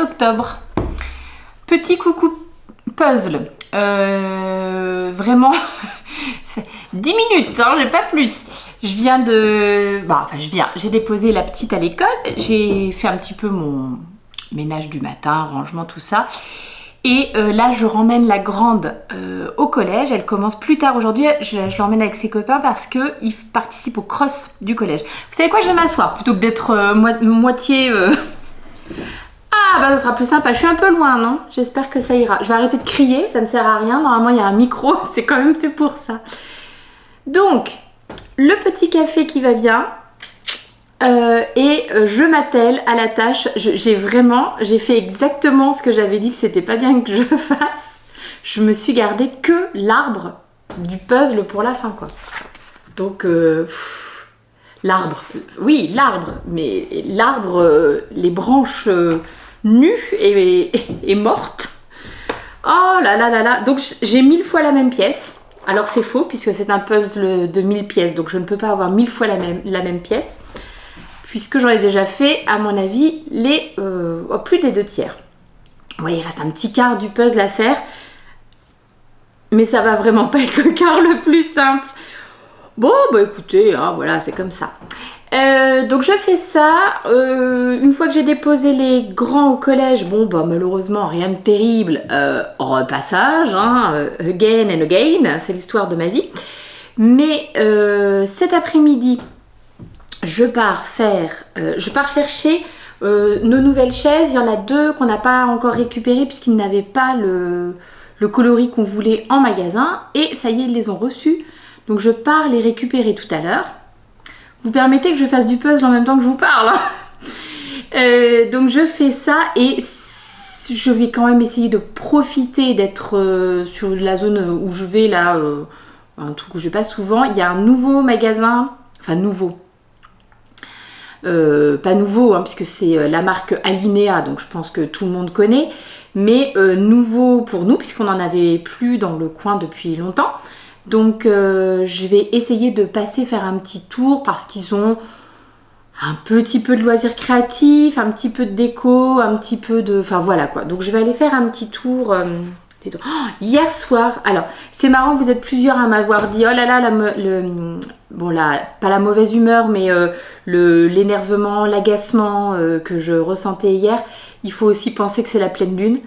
Octobre. Petit coucou puzzle. Vraiment 10 minutes, hein, j'ai pas plus. J'ai déposé la petite à l'école, j'ai fait un petit peu mon ménage du matin, rangement, tout ça. Et là, je ramène la grande au collège. Elle commence plus tard aujourd'hui. Je l'emmène avec ses copains parce qu'ils participent au cross du collège. Vous savez quoi, je vais m'asseoir plutôt que d'être moitié... Ah bah ça sera plus sympa, je suis un peu loin, non? J'espère que ça ira. Je vais arrêter de crier, ça ne sert à rien. Normalement il y a un micro, c'est quand même fait pour ça. Donc, le petit café qui va bien. Et je m'attelle à la tâche. J'ai fait exactement ce que j'avais dit que c'était pas bien que je fasse. Je me suis gardé que l'arbre du puzzle pour la fin, quoi. Donc... l'arbre, oui, l'arbre, mais l'arbre, les branches nues et mortes. Oh là là là là. Donc j'ai 1000 fois la même pièce. Alors c'est faux puisque c'est un puzzle de 1000 pièces, donc je ne peux pas avoir 1000 fois la même pièce. Puisque j'en ai déjà fait, à mon avis, plus des 2 tiers. Oui, il reste un petit quart du puzzle à faire. Mais ça va vraiment pas être le quart le plus simple. Bon, bah écoutez, hein, voilà, c'est comme ça. Donc je fais ça. Une fois que j'ai déposé les grands au collège, bon, bah malheureusement, rien de terrible. Repassage, hein, again and again, c'est l'histoire de ma vie. Mais cet après-midi, je pars chercher nos nouvelles chaises. Il y en a 2 qu'on n'a pas encore récupérées puisqu'ils n'avaient pas le coloris qu'on voulait en magasin. Et ça y est, ils les ont reçus. Donc je pars les récupérer tout à l'heure. Vous permettez que je fasse du puzzle en même temps que je vous parle, hein. Donc je fais ça et je vais quand même essayer de profiter d'être sur la zone où je vais là, un truc où je vais pas souvent. Il y a un nouveau magasin, enfin nouveau. Pas nouveau, hein, puisque c'est la marque Alinea, donc je pense que tout le monde connaît. Mais nouveau pour nous, puisqu'on n'en avait plus dans le coin depuis longtemps. Donc je vais essayer de passer faire un petit tour parce qu'ils ont un petit peu de loisirs créatifs, un petit peu de déco, un petit peu de... Enfin voilà quoi. Donc je vais aller faire un petit tour. Hier soir, alors c'est marrant, vous êtes plusieurs à m'avoir dit oh là là, pas la mauvaise humeur, mais l'énervement, l'agacement que je ressentais hier. Il faut aussi penser que c'est la pleine lune,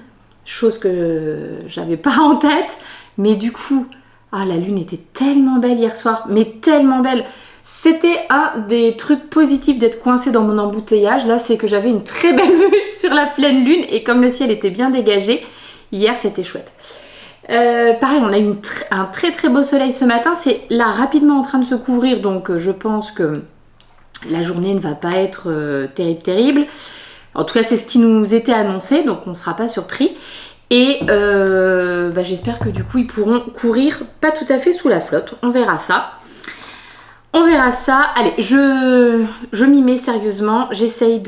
chose que j'avais pas en tête, mais du coup... Ah, la lune était tellement belle hier soir, mais tellement belle. C'était un des trucs positifs d'être coincée dans mon embouteillage. Là, c'est que j'avais une très belle vue sur la pleine lune et comme le ciel était bien dégagé, hier, c'était chouette. Pareil, on a eu un très très beau soleil ce matin. C'est là rapidement en train de se couvrir, donc je pense que la journée ne va pas être terrible. En tout cas, c'est ce qui nous était annoncé, donc on ne sera pas surpris. Et j'espère que du coup ils pourront courir pas tout à fait sous la flotte. On verra ça. Allez, je m'y mets sérieusement. J'essaye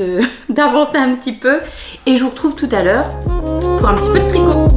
d'avancer un petit peu. Et je vous retrouve tout à l'heure pour un petit peu de tricot.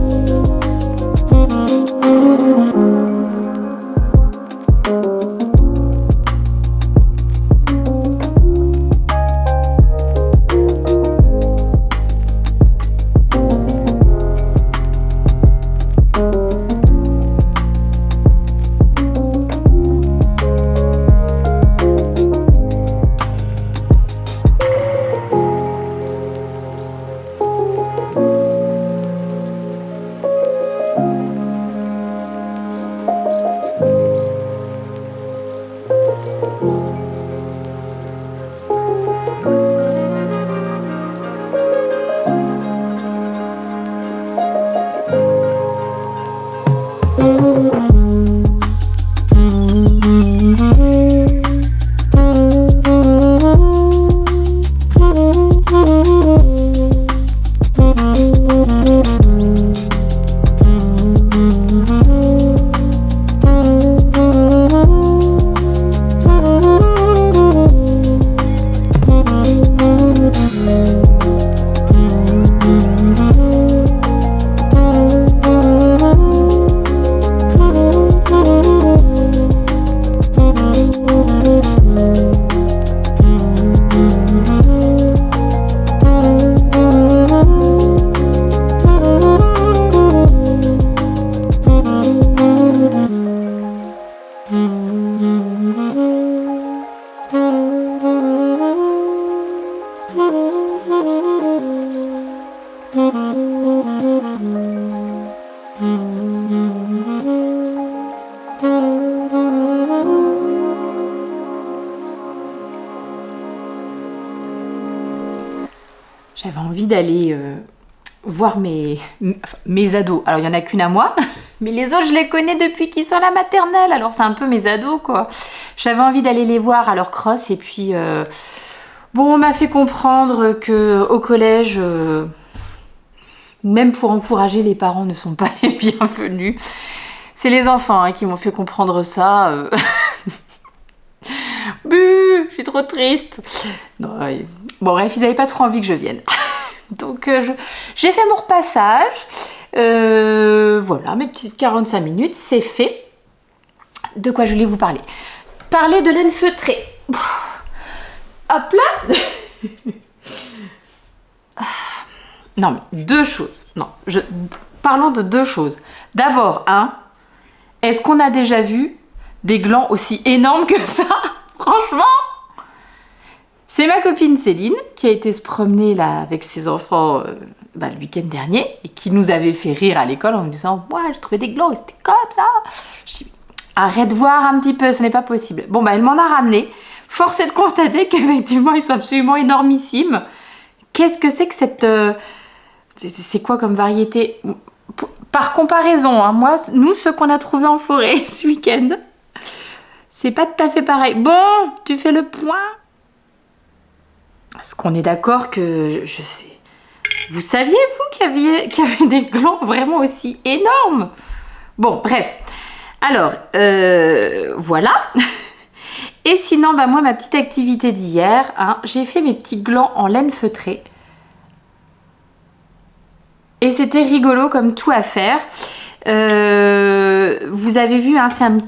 J'avais envie d'aller voir mes ados. Alors, il n'y en a qu'une à moi, mais les autres, je les connais depuis qu'ils sont à la maternelle. Alors, c'est un peu mes ados, quoi. J'avais envie d'aller les voir à leur cross. Et puis, bon, on m'a fait comprendre qu'au collège, même pour encourager, les parents ne sont pas les bienvenus. C'est les enfants qui m'ont fait comprendre ça. Buh, je suis trop triste. Non, bon bref, ils n'avaient pas trop envie que je vienne. Donc j'ai fait mon repassage. Voilà, mes petites 45 minutes, c'est fait. De quoi je voulais vous parler? Parler de laine feutrée. Hop là. Non mais deux choses. Non, parlons de deux choses. D'abord, est-ce qu'on a déjà vu des glands aussi énormes que ça? Franchement, c'est ma copine Céline qui a été se promener là avec ses enfants le week-end dernier et qui nous avait fait rire à l'école en me disant « Moi, j'ai trouvé des glands et c'était comme ça !» Je dis « Arrête de voir un petit peu, ce n'est pas possible. » Bon, elle m'en a ramené. Force est de constater qu'effectivement, ils sont absolument énormissimes. Qu'est-ce que c'est que cette... c'est quoi comme variété? Par comparaison, moi, nous, ceux qu'on a trouvés en forêt ce week-end, c'est pas tout à fait pareil. Bon, tu fais le point. Est-ce qu'on est d'accord que... je sais... Vous saviez, vous, qu'il y avait des glands vraiment aussi énormes? Bon, bref. Alors, voilà. Et sinon, moi, ma petite activité d'hier, j'ai fait mes petits glands en laine feutrée. Et c'était rigolo comme tout à faire. Vous avez vu, c'est un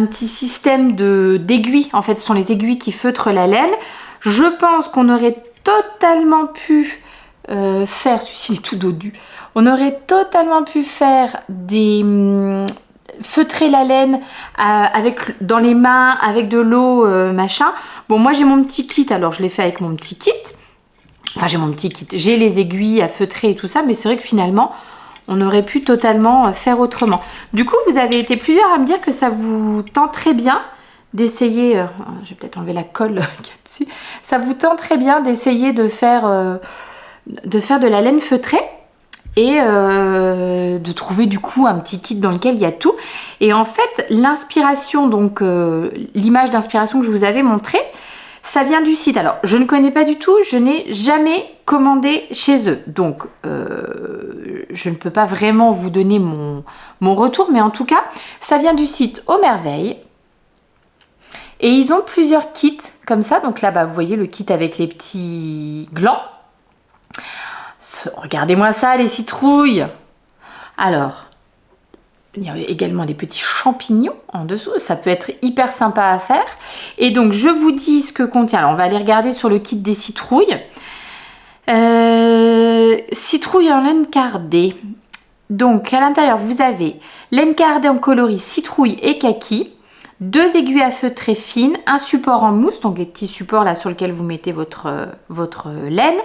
petit système d'aiguilles. En fait, ce sont les aiguilles qui feutrent la laine. Je pense qu'on aurait totalement pu faire... Celui-ci est tout dodu. On aurait totalement pu faire feutrer la laine dans les mains, avec de l'eau, machin. Bon, moi, j'ai mon petit kit. Alors, je l'ai fait avec mon petit kit. Enfin, j'ai mon petit kit. J'ai les aiguilles à feutrer et tout ça. Mais c'est vrai que finalement... on aurait pu totalement faire autrement. Du coup, vous avez été plusieurs à me dire que ça vous tend très bien d'essayer... je vais peut-être enlever la colle qu'il y a dessus. Ça vous tend très bien d'essayer de faire de la laine feutrée et de trouver du coup un petit kit dans lequel il y a tout. Et en fait, l'inspiration, donc l'image d'inspiration que je vous avais montrée, ça vient du site. Alors, je ne connais pas du tout, je n'ai jamais commandé chez eux. Donc, je ne peux pas vraiment vous donner mon retour, mais en tout cas, ça vient du site Aux Merveilles. Et ils ont plusieurs kits comme ça. Donc là, vous voyez le kit avec les petits glands. Regardez-moi ça, les citrouilles. Alors, il y a également des petits champignons en dessous. Ça peut être hyper sympa à faire. Et donc, je vous dis ce que contient. Alors, on va aller regarder sur le kit des citrouilles. Citrouille en laine cardée. Donc, à l'intérieur, vous avez laine cardée en coloris citrouille et kaki. 2 aiguilles à feutrer fines. Un support en mousse. Donc, les petits supports là sur lesquels vous mettez votre laine.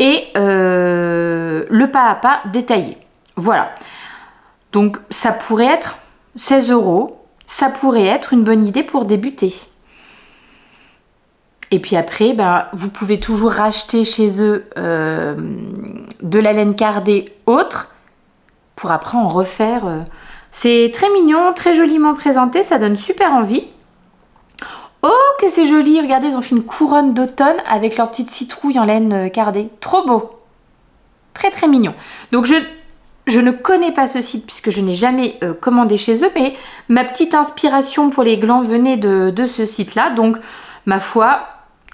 Et le pas à pas détaillé. Voilà. Donc ça pourrait être 16 €. ça pourrait être une bonne idée pour débuter. Et puis après, vous pouvez toujours racheter chez eux de la laine cardée autre pour après en refaire. C'est très mignon, très joliment présenté, ça donne super envie. Oh, que c'est joli! Regardez, ils ont fait une couronne d'automne avec leur petite citrouille en laine cardée. Trop beau! Très très mignon. Donc je ne connais pas ce site puisque je n'ai jamais commandé chez eux, mais ma petite inspiration pour les glands venait de ce site-là. Donc, ma foi,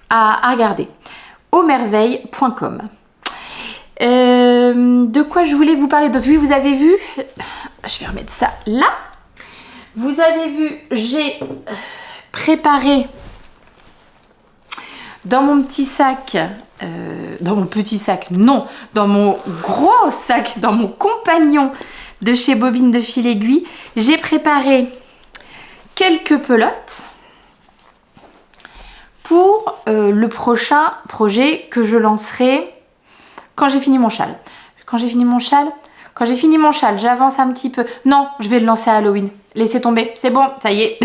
à regarder. Aumerveille.com. De quoi je voulais vous parler d'autre? Oui, vous avez vu, je vais remettre ça là. Vous avez vu, j'ai préparé dans mon petit sac, dans mon petit sac, non, dans mon gros sac, dans mon compagnon de chez Bobine de Fil Aiguille, j'ai préparé quelques pelotes pour le prochain projet que je lancerai quand j'ai fini mon châle. Quand j'ai fini mon châle, j'avance un petit peu. Non, je vais le lancer à Halloween. Laissez tomber, c'est bon, ça y est.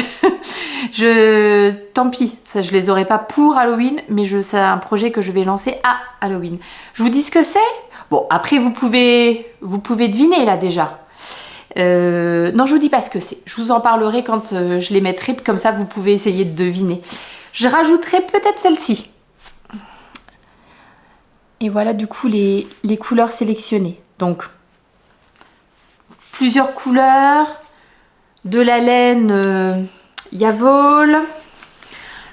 Tant pis, ça, je les aurai pas pour Halloween, mais c'est un projet que je vais lancer à Halloween. Je vous dis ce que c'est. Bon, après vous pouvez deviner là déjà. Non, je vous dis pas ce que c'est. Je vous en parlerai quand je les mettrai, comme ça vous pouvez essayer de deviner. Je rajouterai peut-être celle-ci. Et voilà du coup les couleurs sélectionnées. Donc, plusieurs couleurs, de la laine Yavol.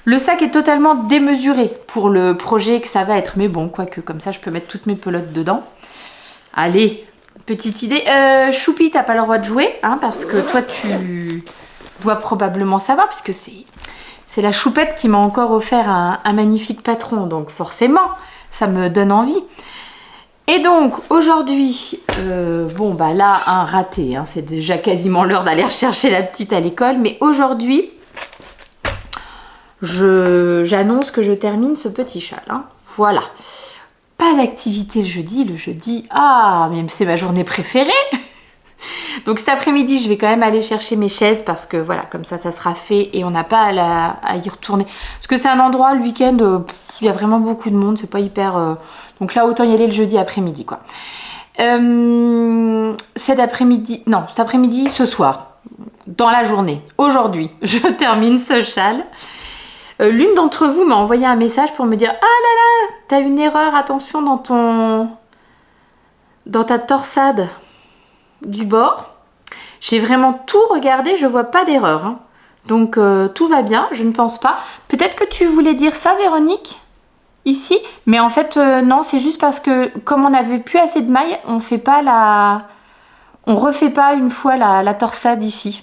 Le sac est totalement démesuré pour le projet que ça va être. Mais bon, quoique, comme ça, je peux mettre toutes mes pelotes dedans. Allez, petite idée. Choupi, t'as pas le droit de jouer, hein, parce que toi, tu dois probablement savoir, puisque c'est la choupette qui m'a encore offert un magnifique patron. Donc forcément, ça me donne envie. Et donc, aujourd'hui, là, un raté. Hein, c'est déjà quasiment l'heure d'aller rechercher la petite à l'école. Mais aujourd'hui, j'annonce que je termine ce petit châle. Hein. Voilà. Pas d'activité le jeudi. Le jeudi, mais c'est ma journée préférée. Donc cet après-midi, je vais quand même aller chercher mes chaises parce que voilà, comme ça sera fait et on n'a pas à y retourner. Parce que c'est un endroit, le week-end, il y a vraiment beaucoup de monde, c'est pas hyper... Donc là, autant y aller le jeudi après-midi, quoi. Cet après-midi, ce soir, dans la journée, aujourd'hui, je termine ce châle. L'une d'entre vous m'a envoyé un message pour me dire « Ah là là, t'as une erreur, attention dans ta torsade du bord. » J'ai vraiment tout regardé, je vois pas d'erreur. Hein. Donc tout va bien, je ne pense pas. Peut-être que tu voulais dire ça, Véronique, ici. Mais en fait, non, c'est juste parce que comme on n'avait plus assez de mailles, on refait pas une fois la torsade ici.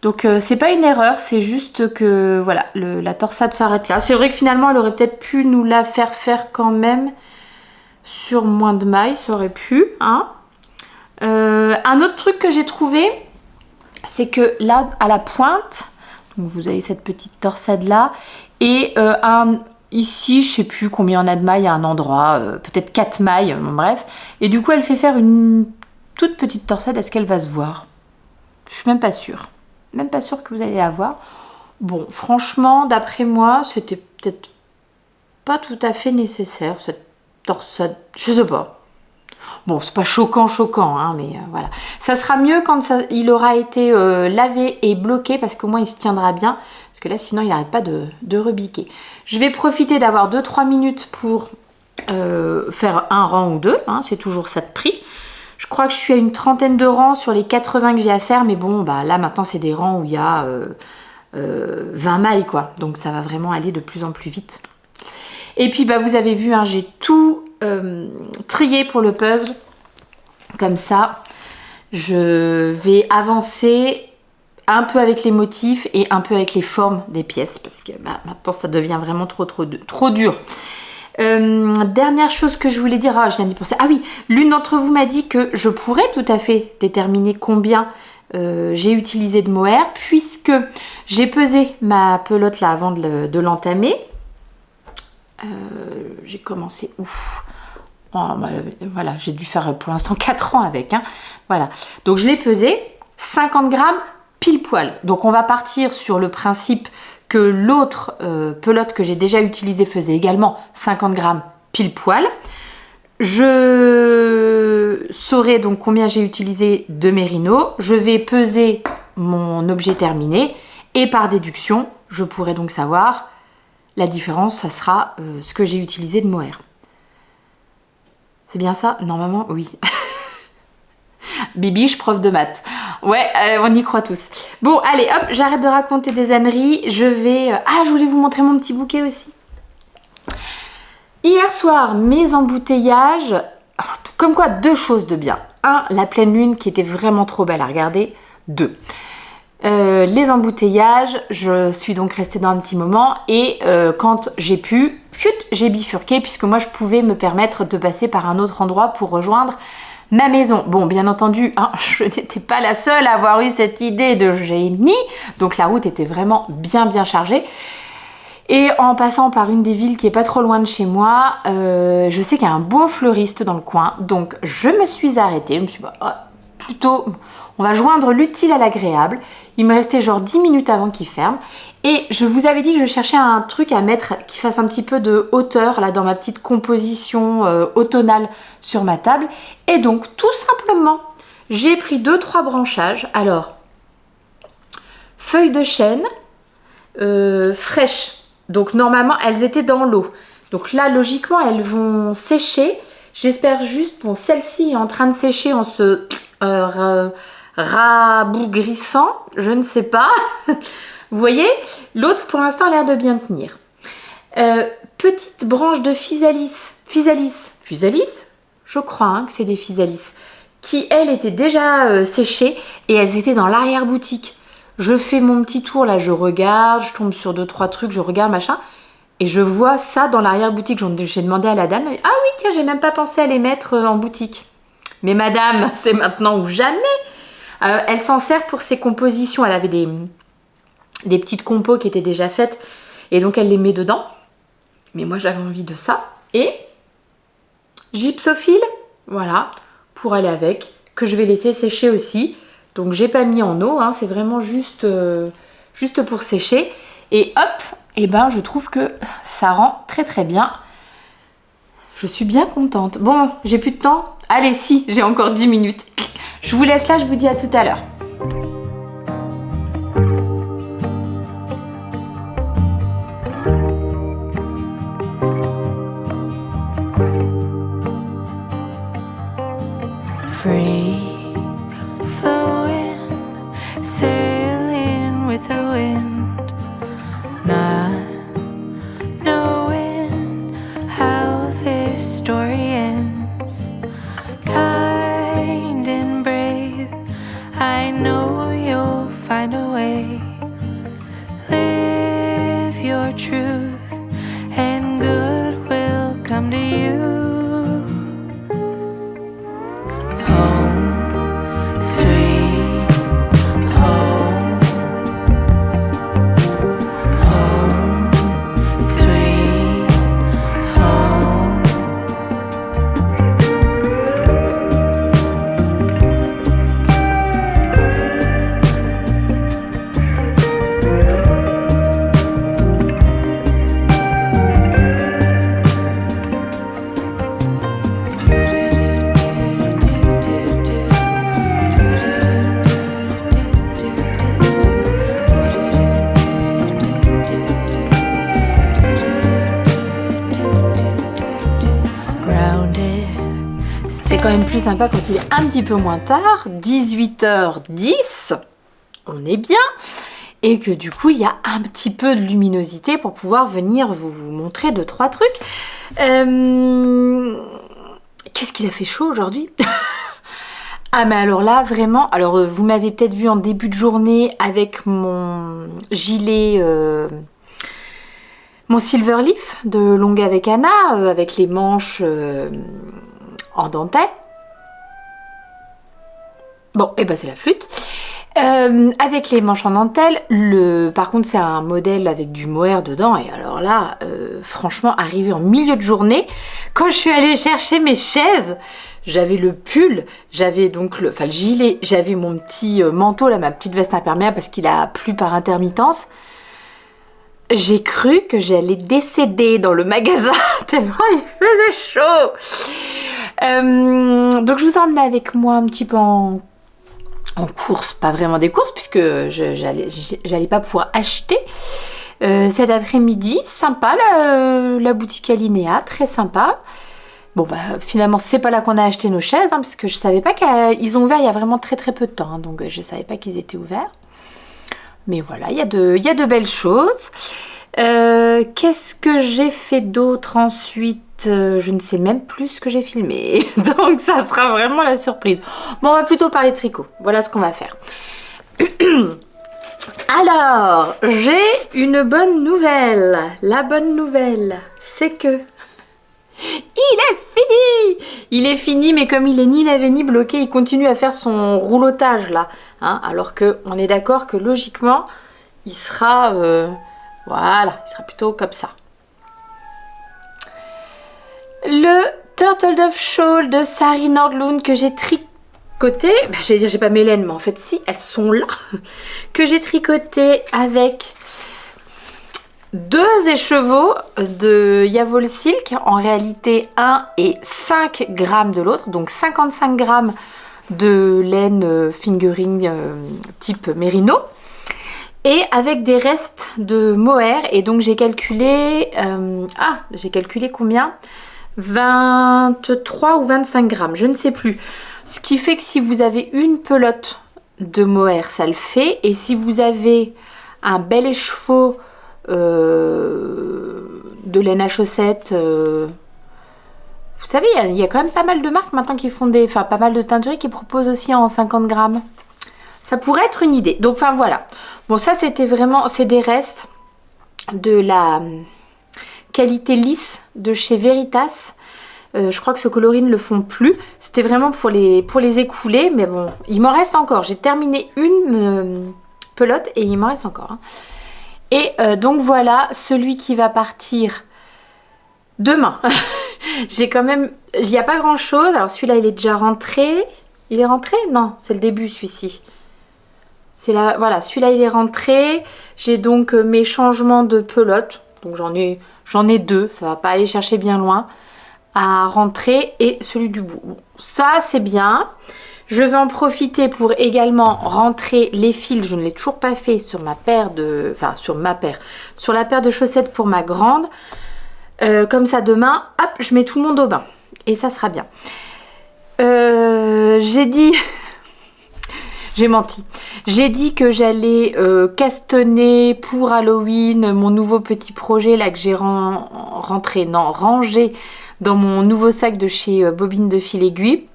Donc c'est pas une erreur, c'est juste que voilà, la torsade s'arrête là. C'est vrai que finalement, elle aurait peut-être pu nous la faire quand même sur moins de mailles, ça aurait pu, hein. Un autre truc que j'ai trouvé, c'est que là, à la pointe, donc vous avez cette petite torsade là, et ici, je sais plus combien on a de mailles à un endroit, peut-être 4 mailles, bref. Et du coup, elle fait faire une toute petite torsade. Est-ce qu'elle va se voir? Je suis même pas sûre. Même pas sûre que vous allez la voir. Bon, franchement, d'après moi, c'était peut-être pas tout à fait nécessaire, cette torsade. Je sais pas. Bon, c'est pas choquant, hein, mais voilà. Ça sera mieux quand il aura été lavé et bloqué, parce qu'au moins il se tiendra bien. Parce que là, sinon, il n'arrête pas de rebiquer. Je vais profiter d'avoir 2-3 minutes pour faire un rang ou deux. Hein, c'est toujours ça de prix. Je crois que je suis à une trentaine de rangs sur les 80 que j'ai à faire. Mais bon, là, maintenant, c'est des rangs où il y a 20 mailles, quoi. Donc, ça va vraiment aller de plus en plus vite. Et puis, vous avez vu, hein, j'ai tout trié pour le puzzle. Comme ça, je vais avancer un peu avec les motifs et un peu avec les formes des pièces. Parce que maintenant, ça devient vraiment trop dur. Dernière chose que je voulais dire, je viens d'y penser. Ah oui, l'une d'entre vous m'a dit que je pourrais tout à fait déterminer combien j'ai utilisé de mohair, puisque j'ai pesé ma pelote là avant de l'entamer. J'ai commencé voilà, j'ai dû faire pour l'instant 4 ans avec, hein. Voilà, donc je l'ai pesé 50 grammes pile poil. Donc on va partir sur le principe que l'autre pelote que j'ai déjà utilisée faisait également 50 grammes pile poil. Je saurai donc combien j'ai utilisé de mérino. Je vais peser mon objet terminé et par déduction, je pourrai donc savoir la différence, ça sera ce que j'ai utilisé de mohair. C'est bien ça? Normalement, oui. Bibiche, prof de maths. Ouais, on y croit tous. Bon, allez, hop, j'arrête de raconter des âneries. Je vais... Ah, je voulais vous montrer mon petit bouquet aussi. Hier soir, mes embouteillages... Comme quoi, 2 choses de bien. 1, la pleine lune qui était vraiment trop belle à regarder. 2, les embouteillages, je suis donc restée dans un petit moment et quand j'ai pu, j'ai bifurqué puisque moi je pouvais me permettre de passer par un autre endroit pour rejoindre ma maison. Bon, bien entendu, hein, je n'étais pas la seule à avoir eu cette idée de génie, donc la route était vraiment bien chargée. Et en passant par une des villes qui est pas trop loin de chez moi, je sais qu'il y a un beau fleuriste dans le coin, donc je me suis arrêtée, je me suis dit, plutôt, on va joindre l'utile à l'agréable. Il me restait genre 10 minutes avant qu'il ferme. Et je vous avais dit que je cherchais un truc à mettre qui fasse un petit peu de hauteur là dans ma petite composition automnale sur ma table. Et donc tout simplement, j'ai pris 2-3 branchages. Alors, feuilles de chêne fraîches. Donc normalement, elles étaient dans l'eau. Donc là, logiquement, elles vont sécher. J'espère juste, bon, celle-ci est en train de sécher en se rabougrissant, je ne sais pas. Vous voyez, l'autre pour l'instant a l'air de bien tenir. Petite branche de physalis, je crois hein, que c'est des physalis, qui elles étaient déjà séchées et elles étaient dans l'arrière-boutique. Je fais mon petit tour là, je regarde, je tombe sur 2-3 trucs, je regarde machin. Et je vois ça dans l'arrière-boutique. J'ai demandé à la dame, ah oui, tiens, j'ai même pas pensé à les mettre en boutique. Mais madame, c'est maintenant ou jamais. Elle s'en sert pour ses compositions. Elle avait des petites compos qui étaient déjà faites. Et donc, elle les met dedans. Mais moi, j'avais envie de ça. Et gypsophile, voilà, pour aller avec, que je vais laisser sécher aussi. Donc, j'ai pas mis en eau, hein, c'est vraiment juste pour sécher. Et hop, et ben je trouve que ça rend très bien. Je suis bien contente. Bon, j'ai plus de temps. Allez, si, j'ai encore 10 minutes. Je vous laisse là, je vous dis à tout à l'heure. Free flowing, sailing with the wind, not knowing how this story ends. Kind and brave, I know you'll find a way. Live your truth and good will come to you. C'est quand même plus sympa quand il est un petit peu moins tard, 18h10, on est bien, et que du coup il y a un petit peu de luminosité pour pouvoir venir vous montrer 2-3 trucs. Qu'est-ce qu'il a fait chaud aujourd'hui? Ah mais alors là vraiment, alors vous m'avez peut-être vu en début de journée avec mon gilet, mon Silverleaf de Longue avec Anna, avec les manches en dentelle. Bon, et ben c'est la flûte. Avec les manches en dentelle, par contre c'est un modèle avec du mohair dedans et alors là, franchement, arrivé en milieu de journée, quand je suis allée chercher mes chaises, j'avais le pull, j'avais donc le gilet, j'avais mon petit manteau là, ma petite veste imperméable parce qu'il a plu par intermittence. J'ai cru que j'allais décéder dans le magasin tellement il faisait chaud. Donc je vous ai emmené avec moi un petit peu en course, pas vraiment des courses puisque j'allais pas pouvoir acheter cet après-midi. Sympa la boutique Alinéa, très sympa. Bon bah finalement c'est pas là qu'on a acheté nos chaises parce que je savais pas qu'ils ont ouvert il y a vraiment très très peu de temps, donc je savais pas qu'ils étaient ouverts. Mais voilà, il y a de belles choses. Qu'est-ce que j'ai fait d'autre ensuite? Je ne sais même plus ce que j'ai filmé. Donc ça sera vraiment la surprise. Bon, on va plutôt parler tricot. Voilà ce qu'on va faire. Alors, j'ai une bonne nouvelle. La bonne nouvelle, c'est que il est fini! Il est fini, mais comme il est ni lavé ni bloqué, il continue à faire son roulotage là. Hein, alors qu'on est d'accord que logiquement, il sera... voilà, il sera plutôt comme ça. Le Turtle Dove Shawl de Sari Nordlund que j'ai tricoté, j'allais dire j'ai pas mes laines, mais en fait si, elles sont là, que j'ai tricoté avec 2 écheveaux de Yavol Silk, en réalité 1 et 5 grammes de l'autre, donc 55 grammes de laine fingering type Merino. Et avec des restes de mohair, et donc j'ai calculé, combien? 23 ou 25 grammes, je ne sais plus. Ce qui fait que si vous avez une pelote de mohair, ça le fait. Et si vous avez un bel écheveau de laine à chaussettes, vous savez, il y a quand même pas mal de marques maintenant qui font pas mal de teinturies qui proposent aussi en 50 grammes. Ça pourrait être une idée. Donc, enfin voilà. Bon, ça, c'était vraiment... C'est des restes de la qualité lisse de chez Veritas. Je crois que ce coloris ne le font plus. C'était vraiment pour les écouler. Mais bon, il m'en reste encore. J'ai terminé une pelote et il m'en reste encore. Hein. Et donc, voilà celui qui va partir demain. J'ai quand même... Il n'y a pas grand-chose. Alors, celui-là, il est déjà rentré. Il est rentré? Non, c'est le début, celui-ci. C'est là, voilà, celui-là il est rentré. J'ai donc mes changements de pelote. Donc j'en ai 2, ça va pas aller chercher bien loin à rentrer. Et celui du bout. Bon, ça c'est bien. Je vais en profiter pour également rentrer les fils. Je ne l'ai toujours pas fait sur ma paire de... Enfin sur la paire de chaussettes pour ma grande. Comme ça demain, hop, je mets tout le monde au bain. Et ça sera bien. J'ai dit... J'ai menti. J'ai dit que j'allais castonner pour Halloween mon nouveau petit projet là que j'ai rangé dans mon nouveau sac de chez Bobine de Fil Aiguille.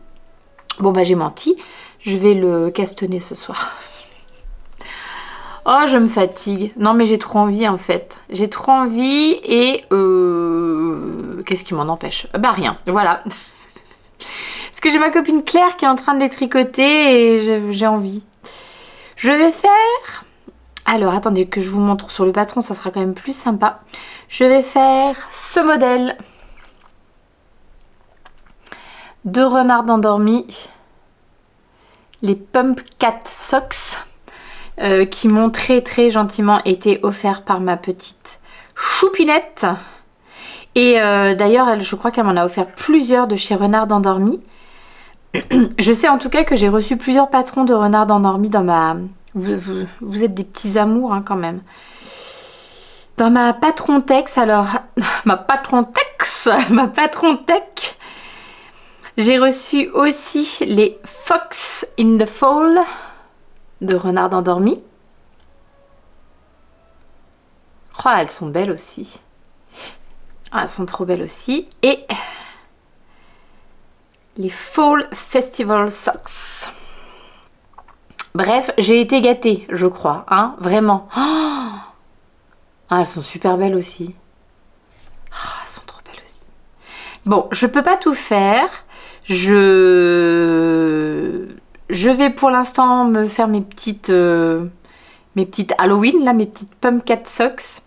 Bon bah j'ai menti. Je vais le castonner ce soir. Oh, je me fatigue. Non mais j'ai trop envie en fait. J'ai trop envie et... Qu'est-ce qui m'en empêche? Bah rien, voilà. Parce que j'ai ma copine Claire qui est en train de les tricoter et j'ai envie. Je vais faire... Alors, attendez que je vous montre sur le patron, ça sera quand même plus sympa. Je vais faire ce modèle de renard endormi. Les Pump Cat Socks qui m'ont très très gentiment été offerts par ma petite choupinette. Et d'ailleurs, je crois qu'elle m'en a offert plusieurs de chez Renard endormi. Je sais en tout cas que j'ai reçu plusieurs patrons de renard endormi dans ma... Vous êtes des petits amours hein, quand même. Dans ma patron Tex, alors... ma patron tech, j'ai reçu aussi les Fox in the Fall de renard endormi. Oh, elles sont belles aussi. Ah, elles sont trop belles aussi. Et... les Fall Festival Socks. Bref, j'ai été gâtée, je crois, hein, vraiment. Oh, ah, elles sont super belles aussi. Oh, elles sont trop belles aussi. Bon, je peux pas tout faire. Je je vais pour l'instant me faire mes petites Halloween, là, mes petites pumpkin socks.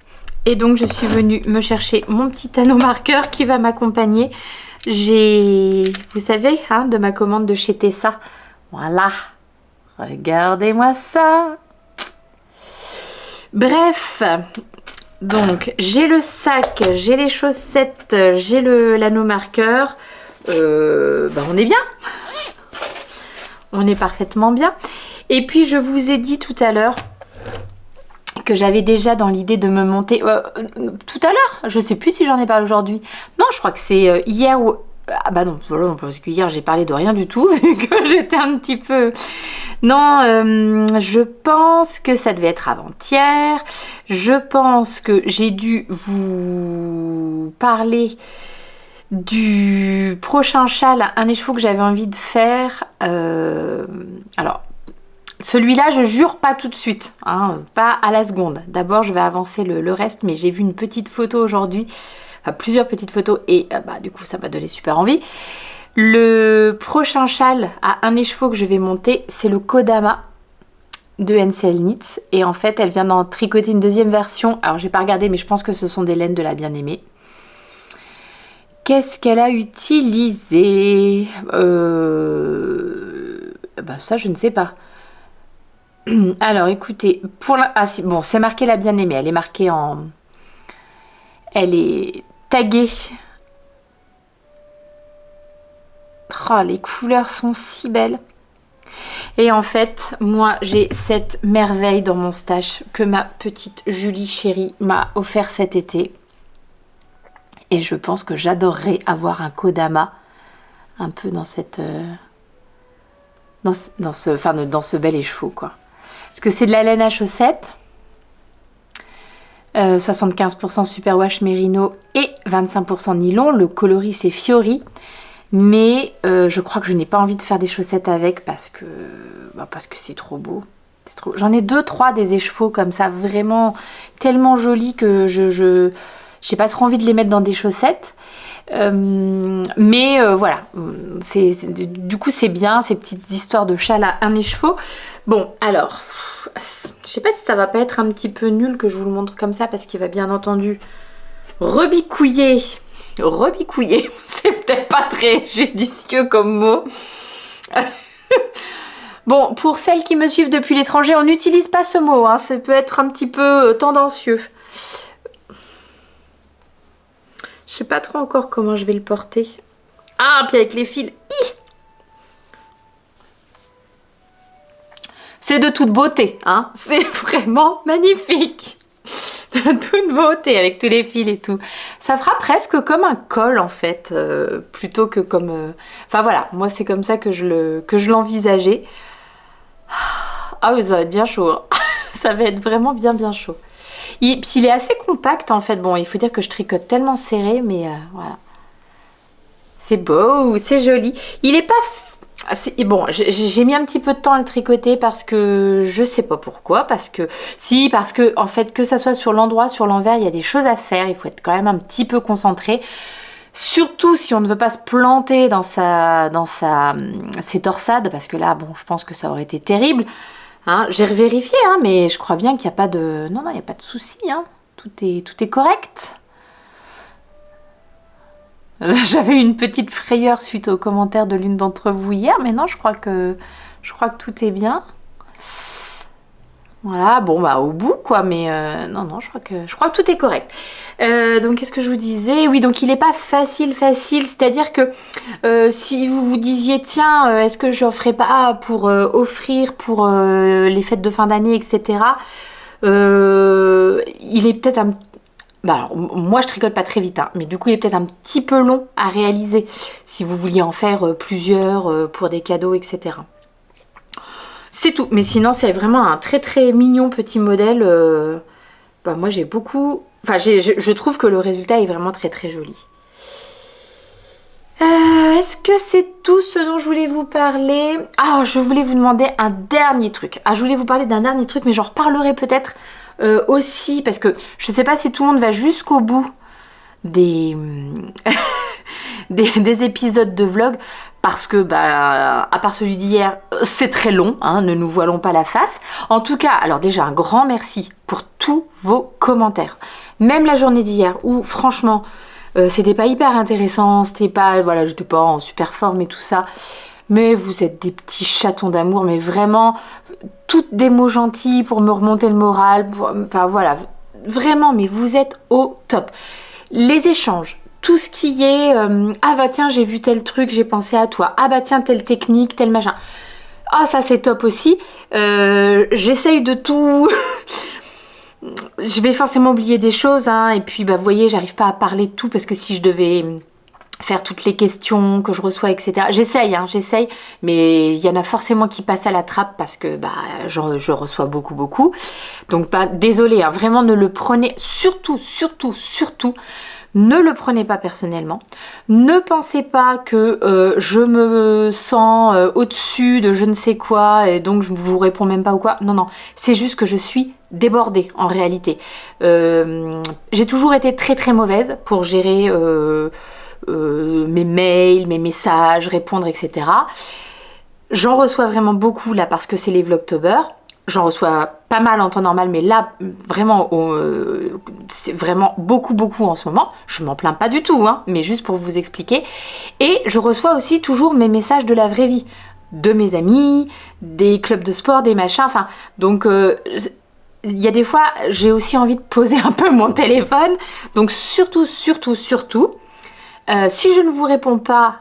Et donc je suis venue me chercher mon petit anneau marqueur qui va m'accompagner. J'ai, vous savez, hein, de ma commande de chez Tessa. Voilà, regardez-moi ça. Bref, donc j'ai le sac, j'ai les chaussettes, j'ai l'anneau marqueur. On est bien. On est parfaitement bien. Et puis je vous ai dit tout à l'heure que j'avais déjà dans l'idée de me monter tout à l'heure, je sais plus si j'en ai parlé aujourd'hui. Non, je crois que c'est hier ou... Ah bah non, parce que hier j'ai parlé de rien du tout, vu que j'étais un petit peu... Non, je pense que ça devait être avant-hier. Je pense que j'ai dû vous parler du prochain châle à un écheveau que j'avais envie de faire. Alors... Celui-là, je jure pas tout de suite, hein, pas à la seconde. D'abord, je vais avancer le reste, mais j'ai vu une petite photo aujourd'hui, enfin plusieurs petites photos, et du coup, ça m'a donné super envie. Le prochain châle à un écheveau que je vais monter, c'est le Kodama de NCL Knits. Et en fait, elle vient d'en tricoter une deuxième version. Alors, j'ai pas regardé, mais je pense que ce sont des laines de la bien-aimée. Qu'est-ce qu'elle a utilisé ça, je ne sais pas. Alors écoutez, bon, c'est marqué la bien-aimée, elle est marquée en... Elle est taguée. Oh, les couleurs sont si belles. Et en fait, moi, j'ai cette merveille dans mon stash que ma petite Julie chérie m'a offert cet été. Et je pense que j'adorerais avoir un Kodama un peu dans cette... dans ce bel écheveau, quoi. Parce que c'est de la laine à chaussettes, 75% superwash mérino et 25% nylon. Le coloris c'est Fiori, mais je crois que je n'ai pas envie de faire des chaussettes avec parce que c'est trop beau. J'en ai 2-3 des écheveaux comme ça, vraiment tellement jolis que je j'ai pas trop envie de les mettre dans des chaussettes. Voilà, du coup c'est bien ces petites histoires de châle à un écheveau. Bon, alors, je sais pas si ça va pas être un petit peu nul que je vous le montre comme ça parce qu'il va bien entendu rebicouiller, c'est peut-être pas très judicieux comme mot. Bon, pour celles qui me suivent depuis l'étranger, on n'utilise pas ce mot, hein, ça peut être un petit peu tendancieux. Je sais pas trop encore comment je vais le porter. Ah, puis avec les fils. C'est de toute beauté, hein. C'est vraiment magnifique. De toute beauté avec tous les fils et tout. Ça fera presque comme un col en fait, plutôt que comme... Enfin voilà, moi c'est comme ça que je l'envisageais. Ah oui, ça va être bien chaud. Hein. Ça va être vraiment bien chaud. Puis il est assez compact en fait. Bon, il faut dire que je tricote tellement serré, mais voilà. C'est beau, c'est joli. Il est pas... Bon, j'ai mis un petit peu de temps à le tricoter parce que je sais pas pourquoi. Parce que en fait, que ça soit sur l'endroit, sur l'envers, il y a des choses à faire. Il faut être quand même un petit peu concentré. Surtout si on ne veut pas se planter dans ses torsades. Parce que là, bon, je pense que ça aurait été terrible. Hein, j'ai revérifié, hein, mais je crois bien qu'il n'y a pas de... Non, il n'y a pas de souci. Hein. Tout est correct. J'avais une petite frayeur suite aux commentaires de l'une d'entre vous hier, mais non, je crois que tout est bien. Voilà, bon, au bout, quoi, mais non, je crois que tout est correct. Donc, qu'est-ce que je vous disais? Oui, donc il n'est pas facile, c'est-à-dire que si vous vous disiez, tiens, est-ce que je n'en ferai pas pour offrir pour les fêtes de fin d'année, etc., il est peut-être un... alors, moi je tricote pas très vite, hein, mais du coup il est peut-être un petit peu long à réaliser si vous vouliez en faire plusieurs pour des cadeaux, etc. C'est tout, mais sinon c'est vraiment un très très mignon petit modèle. Moi j'ai beaucoup... Enfin je trouve que le résultat est vraiment très très joli. Est-ce que c'est tout ce dont je voulais vous parler? Ah, je voulais vous demander un dernier truc. Je voulais vous parler d'un dernier truc, mais j'en reparlerai peut-être aussi, parce que je sais pas si tout le monde va jusqu'au bout des des épisodes de vlog parce que, à part celui d'hier, c'est très long, hein, ne nous voilons pas la face. En tout cas, alors déjà, un grand merci pour tous vos commentaires. Même la journée d'hier où, franchement, c'était pas hyper intéressant, j'étais pas en super forme et tout ça. Mais vous êtes des petits chatons d'amour, mais vraiment, toutes des mots gentils pour me remonter le moral. Enfin voilà, vraiment, mais vous êtes au top. Les échanges, tout ce qui est ah bah tiens, j'ai vu tel truc, j'ai pensé à toi. Ah bah tiens, telle technique, tel machin. Ah ça c'est top aussi. J'essaye de tout. Je vais forcément oublier des choses, hein, et puis vous voyez, j'arrive pas à parler de tout parce que si je devais faire toutes les questions que je reçois, etc. J'essaye, mais il y en a forcément qui passent à la trappe parce que je reçois beaucoup. Donc désolé, hein, vraiment ne le prenez surtout, ne le prenez pas personnellement. Ne pensez pas que je me sens au-dessus de je ne sais quoi et donc je vous réponds même pas ou quoi. Non, c'est juste que je suis débordée en réalité. J'ai toujours été très mauvaise pour gérer mes mails, mes messages, répondre, etc. J'en reçois vraiment beaucoup là parce que c'est les Vlogtober. J'en reçois pas mal en temps normal, mais là, vraiment, c'est vraiment beaucoup en ce moment. Je m'en plains pas du tout, hein, mais juste pour vous expliquer. Et je reçois aussi toujours mes messages de la vraie vie, de mes amis, des clubs de sport, des machins, enfin, donc... il y a des fois, j'ai aussi envie de poser un peu mon téléphone. Donc surtout, si je ne vous réponds pas,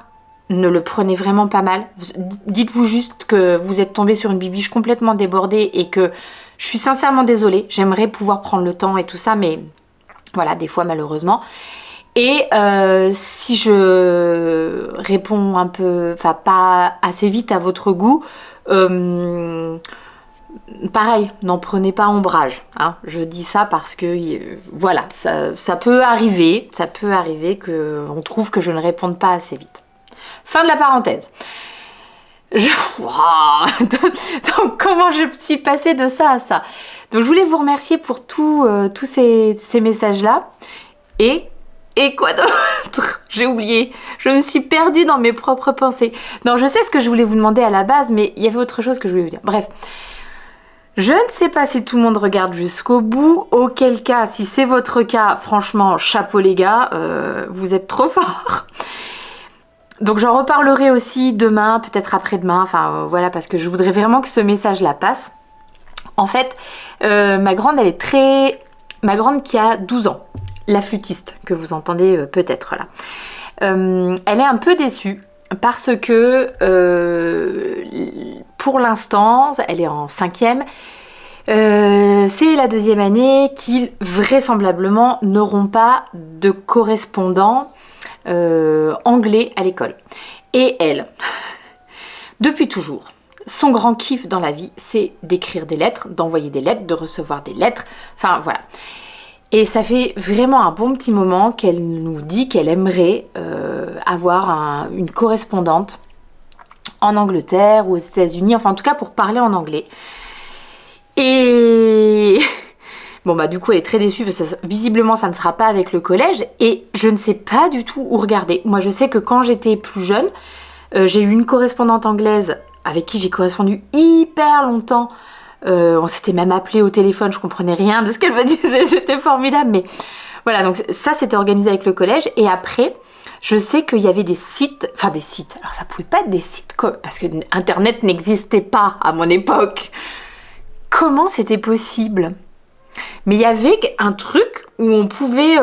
ne le prenez vraiment pas mal. Dites-vous juste que vous êtes tombé sur une bibiche complètement débordée et que je suis sincèrement désolée. J'aimerais pouvoir prendre le temps et tout ça, mais voilà, des fois malheureusement. Et si je réponds un peu, enfin pas assez vite à votre goût, pareil, n'en prenez pas ombrage, hein. Je dis ça parce que voilà, ça peut arriver qu'on trouve que je ne réponde pas assez vite. Fin de la parenthèse. Donc comment je suis passée de ça à ça. Donc je voulais vous remercier pour tous ces messages-là. Et quoi d'autre? J'ai oublié. Je me suis perdue dans mes propres pensées. Non, je sais ce que je voulais vous demander à la base, mais il y avait autre chose que je voulais vous dire. Bref. Je ne sais pas si tout le monde regarde jusqu'au bout, auquel cas, si c'est votre cas, franchement, chapeau les gars, vous êtes trop forts. Donc j'en reparlerai aussi demain, peut-être après-demain, enfin voilà, parce que je voudrais vraiment que ce message-là passe. En fait, ma grande qui a 12 ans, la flûtiste, que vous entendez peut-être là, elle est un peu déçue. Parce que pour l'instant, elle est en 5e, c'est la 2e année qu'ils vraisemblablement n'auront pas de correspondant anglais à l'école. Et elle, depuis toujours, son grand kiff dans la vie, c'est d'écrire des lettres, d'envoyer des lettres, de recevoir des lettres, enfin voilà. Et ça fait vraiment un bon petit moment qu'elle nous dit qu'elle aimerait avoir une correspondante en Angleterre ou aux États-Unis, enfin en tout cas pour parler en anglais. Et bon du coup elle est très déçue parce que visiblement ça ne sera pas avec le collège et je ne sais pas du tout où regarder. Moi je sais que quand j'étais plus jeune, j'ai eu une correspondante anglaise avec qui j'ai correspondu hyper longtemps. On s'était même appelé au téléphone, je comprenais rien de ce qu'elle me disait, c'était formidable, mais voilà, donc ça c'était organisé avec le collège. Et après, je sais qu'il y avait des sites, alors ça pouvait pas être des sites parce que internet n'existait pas à mon époque. Comment c'était possible? Mais il y avait un truc où on pouvait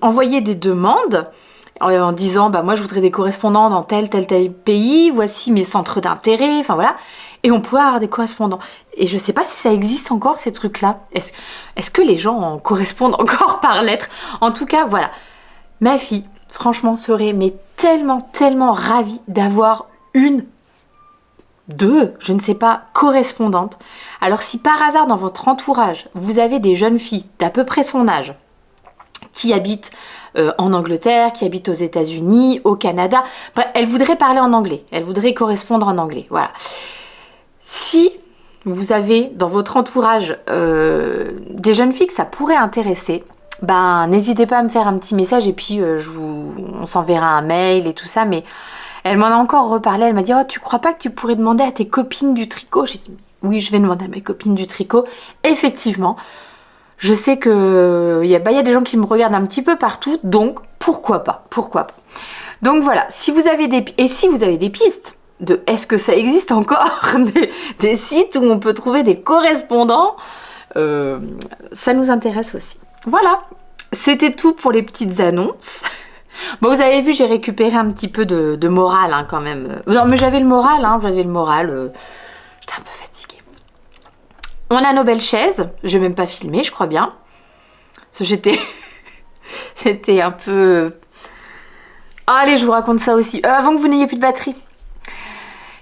envoyer des demandes en disant moi je voudrais des correspondants dans tel pays, voici mes centres d'intérêt, enfin voilà. Et on pouvait avoir des correspondants. Et je sais pas si ça existe encore ces trucs-là. Est-ce que les gens en correspondent encore par lettre? En tout cas, voilà. Ma fille, franchement, serait tellement ravie d'avoir deux, je ne sais pas, correspondantes. Alors si par hasard dans votre entourage, vous avez des jeunes filles d'à peu près son âge qui habitent en Angleterre, qui habitent aux États-Unis, au Canada, bref, elle voudrait parler en anglais, elle voudrait correspondre en anglais, voilà. Si vous avez dans votre entourage des jeunes filles que ça pourrait intéresser, ben n'hésitez pas à me faire un petit message et puis on s'enverra un mail et tout ça. Mais elle m'en a encore reparlé, elle m'a dit « Oh, tu crois pas que tu pourrais demander à tes copines du tricot ?» J'ai dit « Oui, je vais demander à mes copines du tricot. » Effectivement, je sais que y a des gens qui me regardent un petit peu partout, donc pourquoi pas, pourquoi pas. Donc voilà, si vous avez des pistes de est-ce que ça existe encore des sites où on peut trouver des correspondants, ça nous intéresse aussi. Voilà, c'était tout pour les petites annonces. Bon, vous avez vu, j'ai récupéré un petit peu de morale hein, quand même. Non, mais j'avais le moral, j'étais un peu fatiguée. On a nos belles chaises, je vais même pas filmer, je crois bien. Parce que c'était un peu... Allez, je vous raconte ça aussi, avant que vous n'ayez plus de batterie.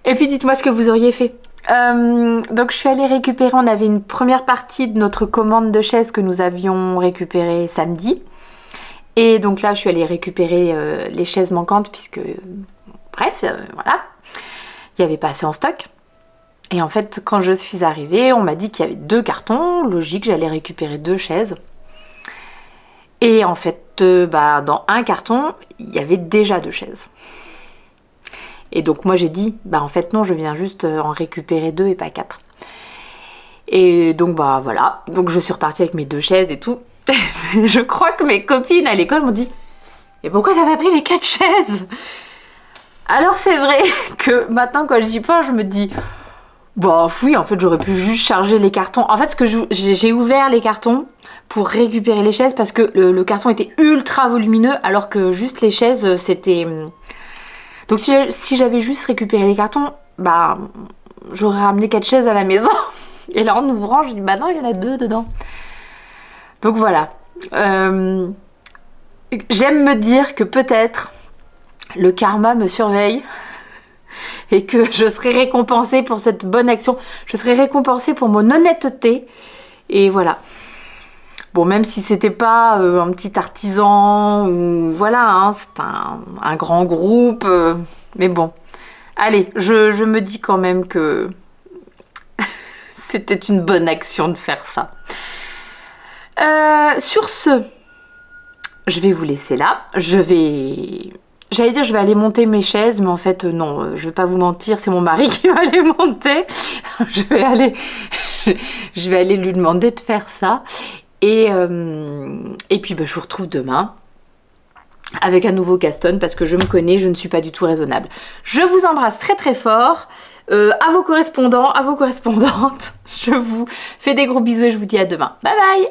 Et puis dites-moi ce que vous auriez fait. Donc je suis allée récupérer, on avait une première partie de notre commande de chaises que nous avions récupérée samedi. Et donc là je suis allée récupérer les chaises manquantes puisque, bref, voilà, il n'y avait pas assez en stock. Et en fait quand je suis arrivée, on m'a dit qu'il y avait 2 cartons, logique, j'allais récupérer 2 chaises. Et en fait, dans un carton, il y avait déjà 2 chaises. Et donc moi j'ai dit, en fait non, je viens juste en récupérer 2 et pas 4. Et donc voilà, donc je suis repartie avec mes 2 chaises et tout. Je crois que mes copines à l'école m'ont dit, et pourquoi t'as pas pris les 4 chaises? Alors c'est vrai que maintenant quand j'y pense, je me dis, oui, en fait j'aurais pu juste charger les cartons. En fait ce que j'ai ouvert les cartons pour récupérer les chaises parce que le carton était ultra volumineux alors que juste les chaises c'était... Donc si j'avais juste récupéré les cartons, j'aurais ramené 4 chaises à la maison. Et là en ouvrant, je dis non, il y en a 2 dedans. Donc voilà. J'aime me dire que peut-être le karma me surveille et que je serai récompensée pour cette bonne action. Je serai récompensée pour mon honnêteté. Et voilà. Bon, même si c'était pas un petit artisan ou voilà, c'est un grand groupe, mais bon. Allez, je me dis quand même que c'était une bonne action de faire ça. Sur ce, je vais vous laisser là. J'allais dire je vais aller monter mes chaises, mais en fait non, je vais pas vous mentir, c'est mon mari qui va les monter. Je vais aller lui demander de faire ça. Et puis je vous retrouve demain avec un nouveau Caston parce que je me connais, je ne suis pas du tout raisonnable. Je vous embrasse très très fort. À vos correspondants, à vos correspondantes. Je vous fais des gros bisous et je vous dis à demain. Bye bye!